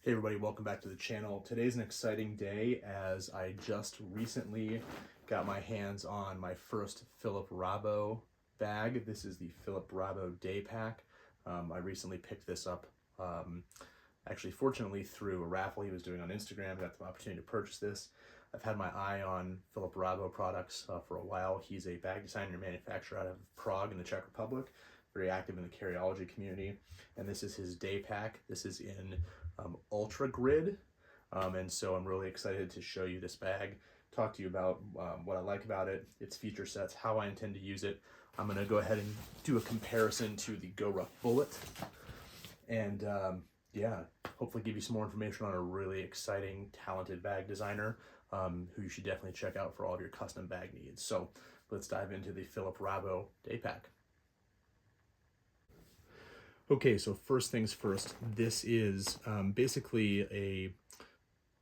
Hey everybody, welcome back to the channel. Today's an exciting day as I just recently got my hands on my first Filip Raboch bag. This is the Filip Raboch Daypack. I recently picked this up, actually fortunately through a raffle he was doing on Instagram. I got the opportunity to purchase this. I've had my eye on Filip Raboch products for a while. He's a bag designer and manufacturer out of Prague in the Czech Republic, very active in the carryology community. And this is his Daypack. This is in Ultra Grid, and so I'm really excited to show you this bag, talk to you about what I like about it, its feature sets, how I intend to use it. I'm going to go ahead and do a comparison to the GoRuck Bullet, and yeah, hopefully give you some more information on a really exciting, talented bag designer who you should definitely check out for all of your custom bag needs. So let's dive into the Filip Raboch Daypack. Okay, so first things first, this is basically a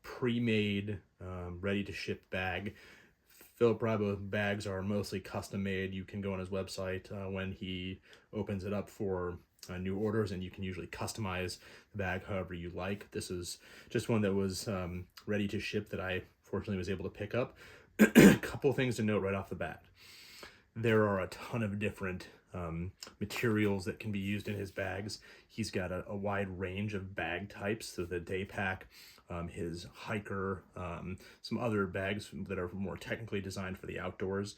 pre-made, ready-to-ship bag. Filip Raboch bags are mostly custom-made. You can go on his website when he opens it up for new orders, and you can usually customize the bag however you like. This is just one that was ready to ship that I fortunately was able to pick up. A couple things to note right off the bat. There are a ton of different materials that can be used in his bags. He's got a wide range of bag types, so the Daypack, his hiker, some other bags that are more technically designed for the outdoors.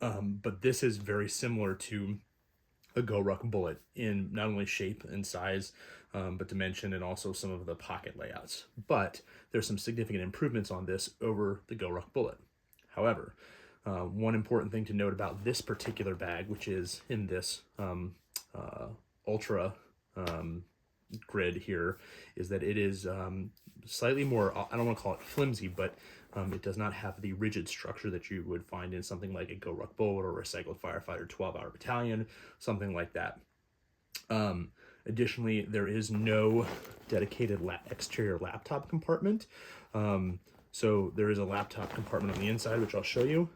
But this is very similar to a GoRuck Bullet in not only shape and size, but dimension and also some of the pocket layouts. But there's some significant improvements on this over the GoRuck Bullet. However, one important thing to note about this particular bag, which is in this Ultra Grid here, is that it is slightly more, I don't want to call it flimsy, but it does not have the rigid structure that you would find in something like a GoRuck Bullet or a Recycled Firefighter 12-hour battalion, something like that. Additionally, there is no dedicated exterior laptop compartment. So there is a laptop compartment on the inside, which I'll show you.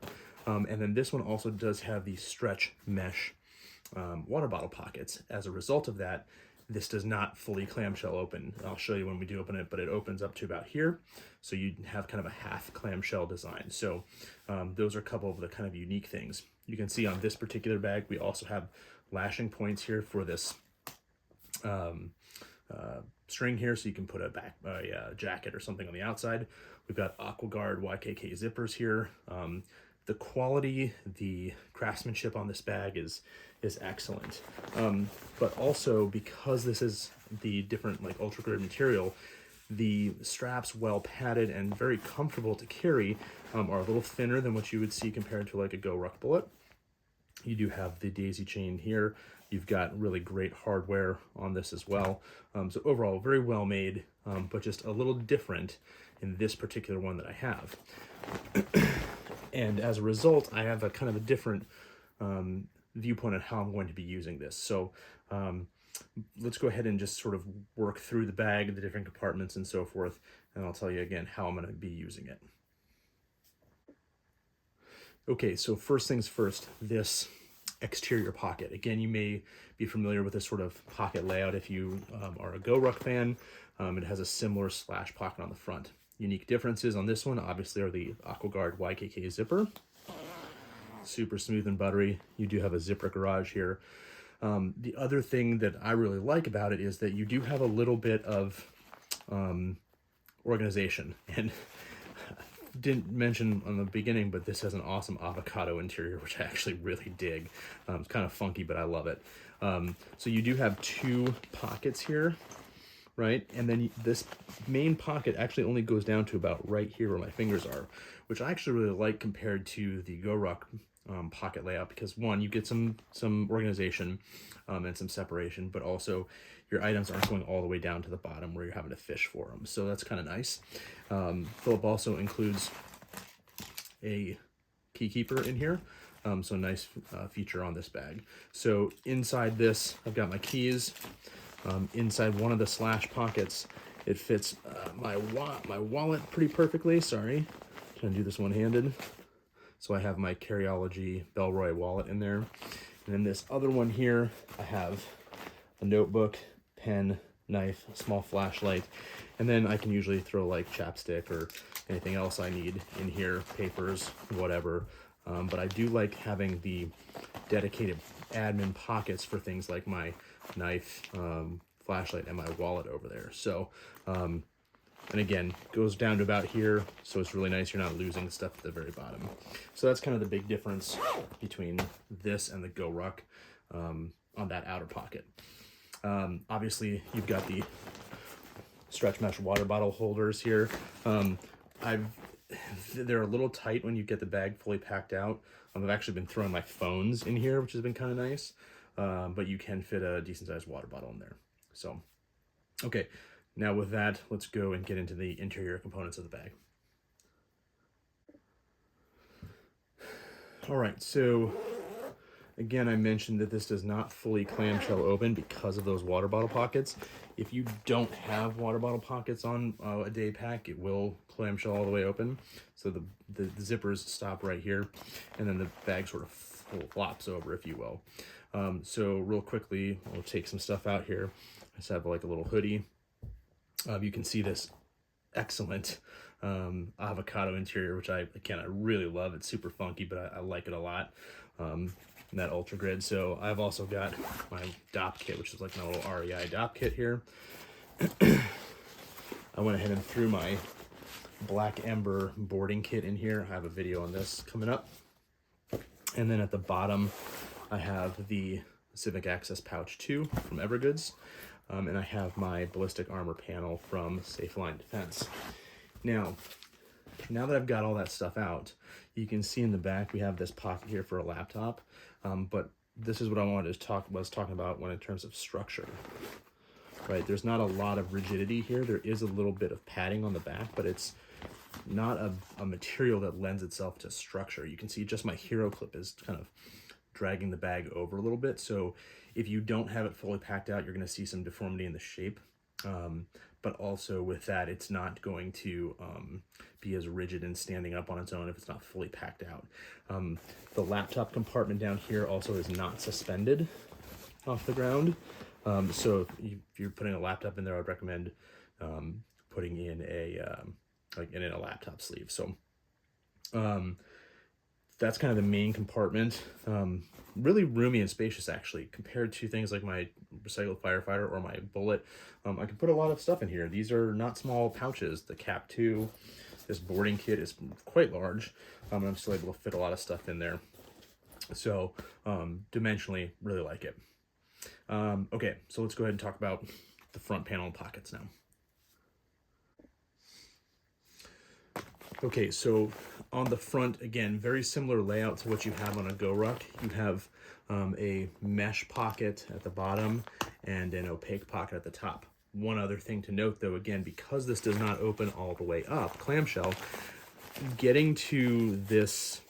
And then this one also does have the stretch mesh water bottle pockets. As a result of that, this does not fully clamshell open. I'll show you when we do open it, but it opens up to about here. So you have kind of a half clamshell design. So those are a couple of the kind of unique things. You can see on this particular bag, we also have lashing points here for this string here, so you can put a jacket or something on the outside. We've got AquaGuard YKK zippers here. The quality, the craftsmanship on this bag is excellent. But also, because this is the different like ultra grid material, the straps, well padded and very comfortable to carry, are a little thinner than what you would see compared to like a GoRuck Bullet. You do have the daisy chain here. You've got really great hardware on this as well. So overall, very well made, but just a little different in this particular one that I have. And as a result, I have a kind of a different viewpoint on how I'm going to be using this. So let's go ahead and just sort of work through the bag, the different compartments and so forth, and I'll tell you again how I'm going to be using it. Okay, so first things first, this exterior pocket. Again, you may be familiar with this sort of pocket layout if you are a GoRuck fan. It has a similar slash pocket on the front. Unique differences on this one, obviously, are the AquaGuard YKK zipper. Super smooth and buttery. You do have a zipper garage here. The other thing that I really like about it is that you do have a little bit of organization. And didn't mention on the beginning, but this has an awesome avocado interior, which I actually really dig. It's kind of funky, but I love it. So you do have two pockets here, right? And then this main pocket actually only goes down to about right here where my fingers are, which I actually really like compared to the GoRuck pocket layout, because one, you get some organization and some separation, but also your items aren't going all the way down to the bottom where you're having to fish for them. So that's kind of nice. Filip also includes a key keeper in here. So nice feature on this bag. So inside this, I've got my keys. Inside one of the slash pockets, it fits my wallet pretty perfectly. Sorry, trying to do this one-handed. So I have my Carryology Bellroy wallet in there. And then this other one here, I have a notebook, pen, knife, a small flashlight, and then I can usually throw like chapstick or anything else I need in here, papers, whatever. But I do like having the dedicated admin pockets for things like my knife, flashlight, and my wallet over there. So, and again, goes down to about here, so it's really nice. You're not losing stuff at the very bottom. So that's kind of the big difference between this and the GoRuck on that outer pocket. Obviously, you've got the stretch mesh water bottle holders here. They're a little tight when you get the bag fully packed out. I've actually been throwing my phones in here, which has been kind of nice. But you can fit a decent sized water bottle in there. So, okay. Now with that, let's go and get into the interior components of the bag. All right, so again, I mentioned that this does not fully clamshell open because of those water bottle pockets. If you don't have water bottle pockets on a Daypack, it will clamshell all the way open. So the zippers stop right here, and then the bag sort of flops over, if you will. So real quickly, I'll take some stuff out here. I just have like a little hoodie. You can see this excellent avocado interior, which I really love. It's super funky, but I like it a lot. That ultra grid. So I've also got my DOP kit, which is like my little REI DOP kit here. I went ahead and threw my Black Ember boarding kit in here. I have a video on this coming up. And then at the bottom, I have the Civic Access Pouch 2 from Evergoods. And I have my ballistic armor panel from Safeline Defense. Now that I've got all that stuff out, you can see in the back we have this pocket here for a laptop. But this is what I wanted to was talking about when in terms of structure. Right, there's not a lot of rigidity here. There is a little bit of padding on the back, but it's not a material that lends itself to structure. You can see just my hero clip is kind of dragging the bag over a little bit. So if you don't have it fully packed out, you're going to see some deformity in the shape. But also with that, it's not going to be as rigid and standing up on its own if it's not fully packed out. The laptop compartment down here also is not suspended off the ground. So if you're putting a laptop in there, I'd recommend putting in a laptop sleeve. So that's kind of the main compartment. Really roomy and spacious, actually, compared to things like my recycled firefighter or my bullet. I can put a lot of stuff in here. These are not small pouches. The cap 2, this boarding kit is quite large. I'm still able to fit a lot of stuff in there. So dimensionally, really like it. Okay, so let's go ahead and talk about the front panel and pockets now. Okay, so on the front, again, very similar layout to what you have on a GoRuck. You have a mesh pocket at the bottom and an opaque pocket at the top. One other thing to note, though, again, because this does not open all the way up, clamshell, getting to this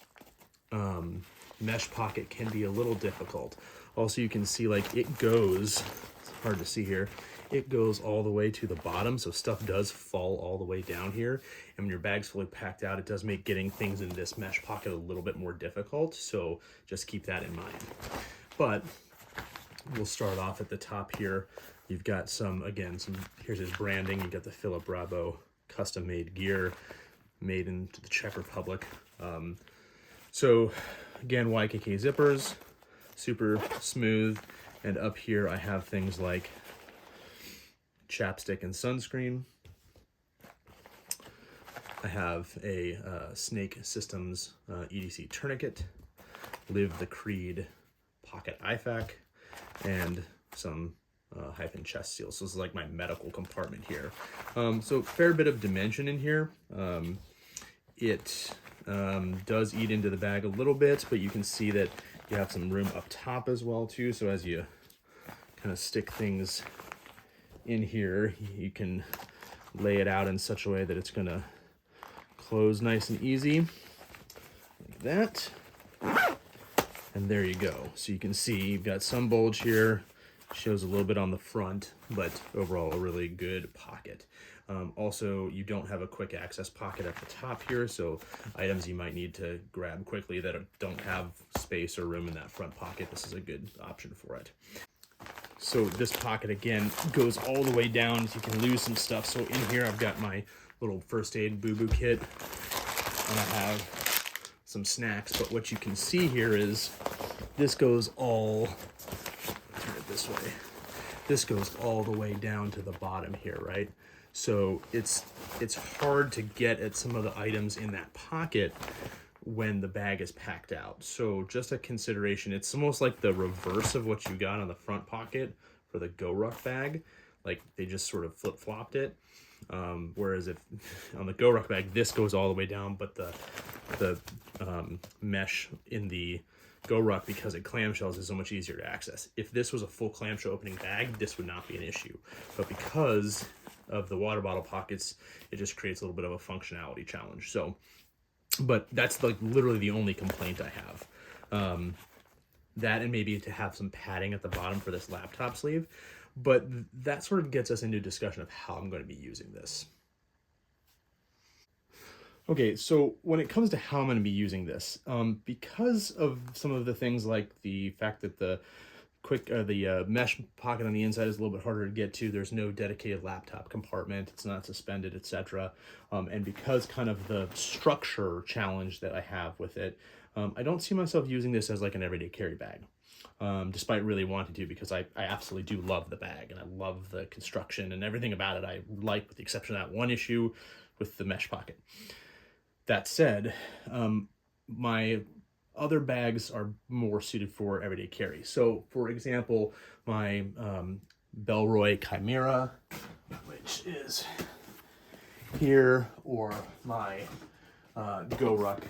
mesh pocket can be a little difficult. Also, you can see, like, it goes, it's hard to see here, it goes all the way to the bottom, so stuff does fall all the way down here. And when your bag's fully packed out, it does make getting things in this mesh pocket a little bit more difficult, so just keep that in mind. But we'll start off at the top here. You've got here's his branding. You've got the Filip Raboch custom-made gear made in the Czech Republic. So again, YKK zippers, super smooth. And up here I have things like chapstick and sunscreen. I have a Snake Systems EDC tourniquet, Live the Creed pocket IFAK, and some hyphen chest seals. So this is like my medical compartment here. So fair bit of dimension in here. It does eat into the bag a little bit, but you can see that you have some room up top as well too. So as you kind of stick things in here, you can lay it out in such a way that it's going to close nice and easy like that. And there you go. So you can see you've got some bulge here, shows a little bit on the front, but overall a really good pocket. Also, you don't have a quick access pocket at the top here, so items you might need to grab quickly that don't have space or room in that front pocket, this is a good option for it. So this pocket, again, goes all the way down, so you can lose some stuff. So in here, I've got my little first aid boo-boo kit, and I have some snacks. But what you can see here is this goes all, turn it this way, this goes all the way down to the bottom here, right? So it's hard to get at some of the items in that pocket when the bag is packed out. So just a consideration, it's almost like the reverse of what you got on the front pocket for the Go Ruck bag. Like they just sort of flip-flopped it. Whereas if on the Go Ruck bag, this goes all the way down, but the mesh in the Go Ruck, because it clamshells, is so much easier to access. If this was a full clamshell opening bag, this would not be an issue. But because of the water bottle pockets, it just creates a little bit of a functionality challenge. So, but that's like literally the only complaint I have. That and maybe to have some padding at the bottom for this laptop sleeve. But that sort of gets us into a discussion of how I'm going to be using this. Okay, so when it comes to how I'm going to be using this, because of some of the things like the fact that the mesh pocket on the inside is a little bit harder to get to, there's no dedicated laptop compartment, it's not suspended, etc. And because kind of the structure challenge that I have with it, I don't see myself using this as like an everyday carry bag. Despite really wanting to, because I absolutely do love the bag and I love the construction and everything about it I like, with the exception of that one issue with the mesh pocket. That said, my other bags are more suited for everyday carry. So for example, my Bellroy Chimera, which is here, or my Go Ruck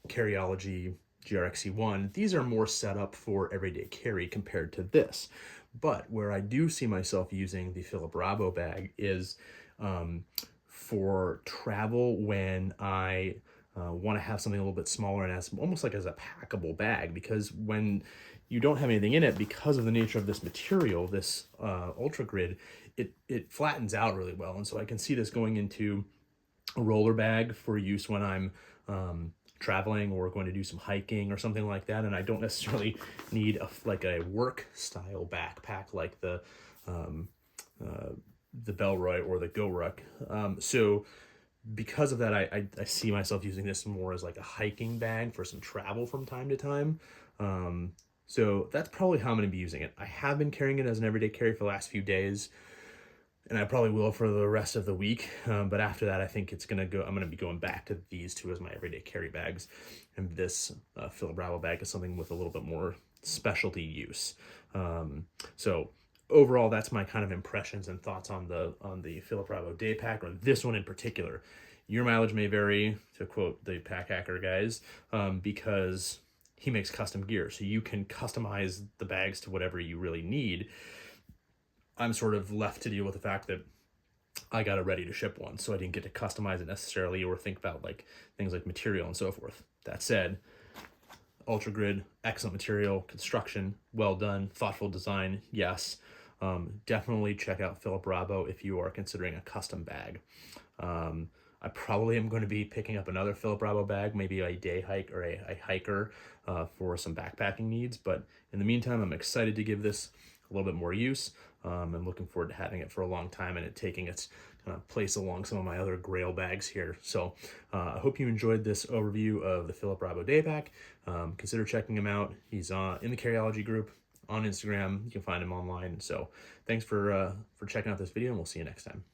Carryology GRXC1, these are more set up for everyday carry compared to this. But where I do see myself using the Filip Raboch bag is for travel, when I want to have something a little bit smaller and as almost like as a packable bag, because when you don't have anything in it, because of the nature of this material, this Ultra Grid, it flattens out really well. And so I can see this going into a roller bag for use when I'm traveling or going to do some hiking or something like that. And I don't necessarily need a work style backpack like the Bellroy or the Go Ruck. So because of that, I see myself using this more as like a hiking bag for some travel from time to time. So that's probably how I'm going to be using it. I have been carrying it as an everyday carry for the last few days, and I probably will for the rest of the week. But after that, I think I'm going to be going back to these two as my everyday carry bags. And this Filip Raboch bag is something with a little bit more specialty use. So overall, that's my kind of impressions and thoughts on the Filip Raboch Daypack, or this one in particular. Your mileage may vary, to quote the Pack Hacker guys, because he makes custom gear. So you can customize the bags to whatever you really need. I'm sort of left to deal with the fact that I got a ready to ship one, so I didn't get to customize it necessarily or think about like things like material and so forth. That said, Ultra Grid, excellent material, construction, well done, thoughtful design, yes. Definitely check out Filip Raboch if you are considering a custom bag. I probably am going to be picking up another Filip Raboch bag, maybe a day hike or a hiker for some backpacking needs. But in the meantime, I'm excited to give this a little bit more use. I'm looking forward to having it for a long time and it taking its place along some of my other Grail bags here. So I hope you enjoyed this overview of the Filip Raboch Daypack. Consider checking him out. He's in the Carryology group on Instagram. You can find him online. So thanks for checking out this video, and we'll see you next time.